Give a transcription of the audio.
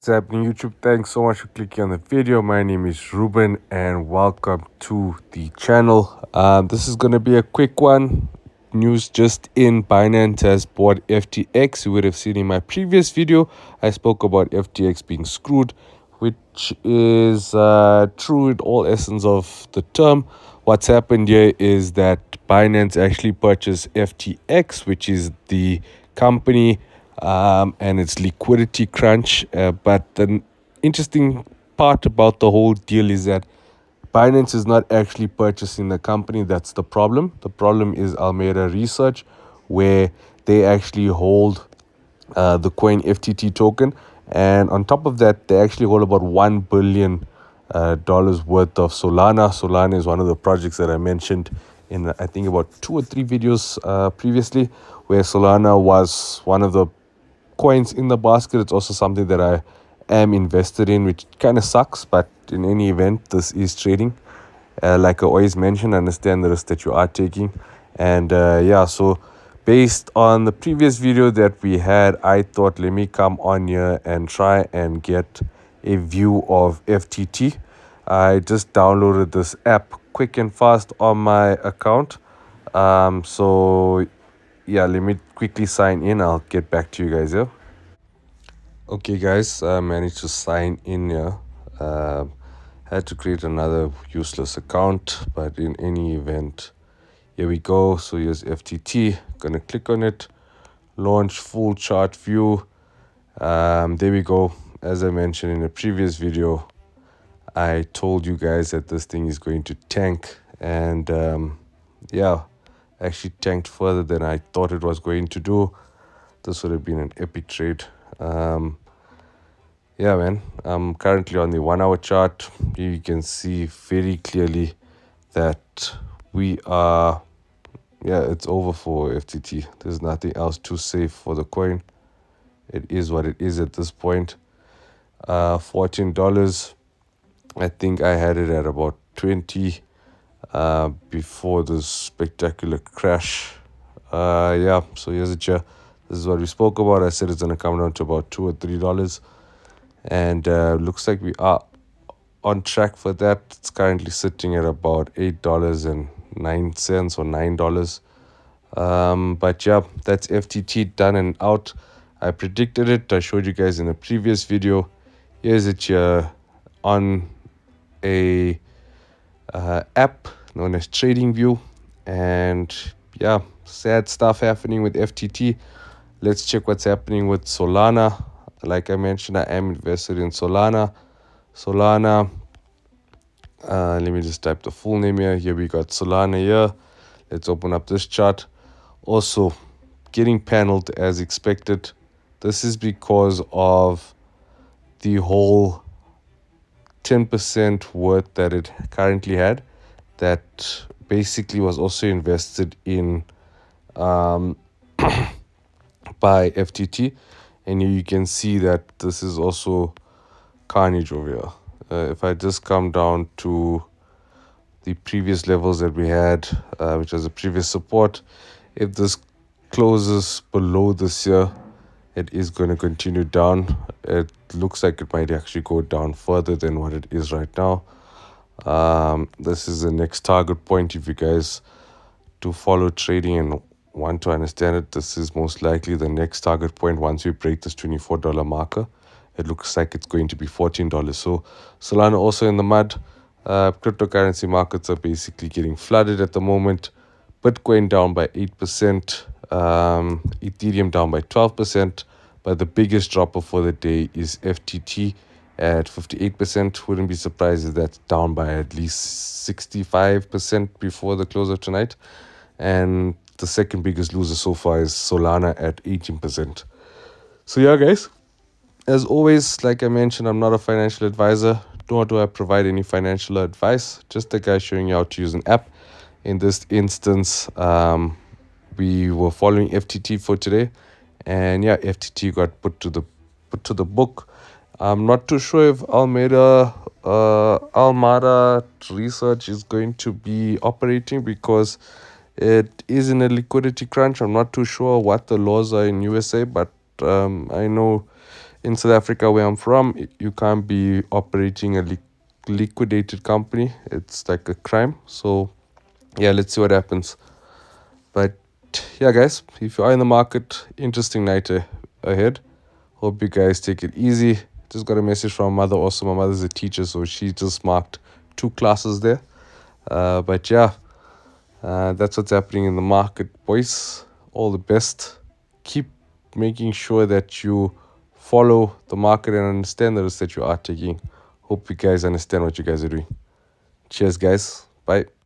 What's happening, YouTube? Thanks so much for clicking on the video. My name is Ruben, and welcome to the channel. This is going to be a quick one. News just in: Binance has bought FTX. You would have seen in my previous video, I spoke about FTX being screwed, which is true in all essence of the term. What's happened here is that Binance actually purchased FTX, which is the company and its liquidity crunch. But the interesting part about the whole deal is that Binance is not actually purchasing the company. That's the problem. The problem is Alameda Research, where they actually hold the coin FTT token. And on top of that, they actually hold about $1 billion dollars worth of Solana. Solana is one of the projects that I mentioned in, I think, about 2 or 3 videos previously, where Solana was one of the coins in the basket. It's also something that I am invested in, which kind of sucks, but in any event, this is trading. Like I always mention, understand the risk that you are taking. And so based on the previous video that we had, I thought let me come on here and try and get a view of FTT. I just downloaded this app quick and fast on my account. So yeah, let me quickly sign in. I'll get back to you guys here. Okay, guys, I managed to sign in here. Had to create another useless account, but in any event, here we go. So here's FTT. Gonna click on it, launch full chart view. There we go. As I mentioned in a previous video, I told you guys that this thing is going to tank, and yeah, actually tanked further than I thought it was going to do. This would have been an epic trade. Yeah, man. I'm currently on the 1 hour chart. You can see very clearly that we are, yeah, it's over for FTT. There's nothing else too safe for the coin. It is what it is at this point. $14. I think I had it at about 20 before the spectacular crash. Yeah, so here's it here. This is what we spoke about. I said it's going to come down to about $2 or $3. And looks like we are on track for that. It's currently sitting at about $8.09 or $9. But yeah, that's FTT done and out. I predicted it. I showed you guys in a previous video. Here's it here on a app known as TradingView. And yeah, sad stuff happening with FTT. Let's check what's happening with Solana. Like I mentioned, I am invested in Solana. Let me just type the full name here. Here we got Solana here. Let's open up this chart. Also, getting paneled as expected. This is because of the whole 10% worth that it currently had, that basically was also invested in by FTT. And here you can see that this is also carnage over here. If I just come down to the previous levels that we had, which was the previous support, if this closes below this here, it is going to continue down. It looks like it might actually go down further than what it is right now. This is the next target point. If you guys do follow trading and want to understand it, this is most likely the next target point once we break this $24 marker. It looks like it's going to be $14. So Solana also in the mud. Cryptocurrency markets are basically getting flooded at the moment. Bitcoin down by 8%, Ethereum down by 12%, but the biggest dropper for the day is FTT at 58%. Wouldn't be surprised if that's down by at least 65% before the close of tonight. And the second biggest loser so far is Solana at 18%. So yeah, guys, as always, like I mentioned, I'm not a financial advisor, nor do I provide any financial advice, just a guy showing you how to use an app. In this instance, we were following FTT for today, and yeah, FTT got put to the book. I'm not too sure if Almada Research is going to be operating because it is in a liquidity crunch. I'm not too sure what the laws are in USA, but I know In South Africa, where I'm from, you can't be operating a liquidated company. It's like a crime. So yeah, let's see what happens. But yeah, guys, if you are in the market, interesting night ahead. Hope you guys take it easy. Just got a message from my mother. Also, my mother's a teacher, so she just marked 2 classes there. But yeah, that's what's happening in the market, boys. All the best. Keep making sure that you follow the market and understand the risks that you are taking. Hope you guys understand what you guys are doing. Cheers, guys. Bye.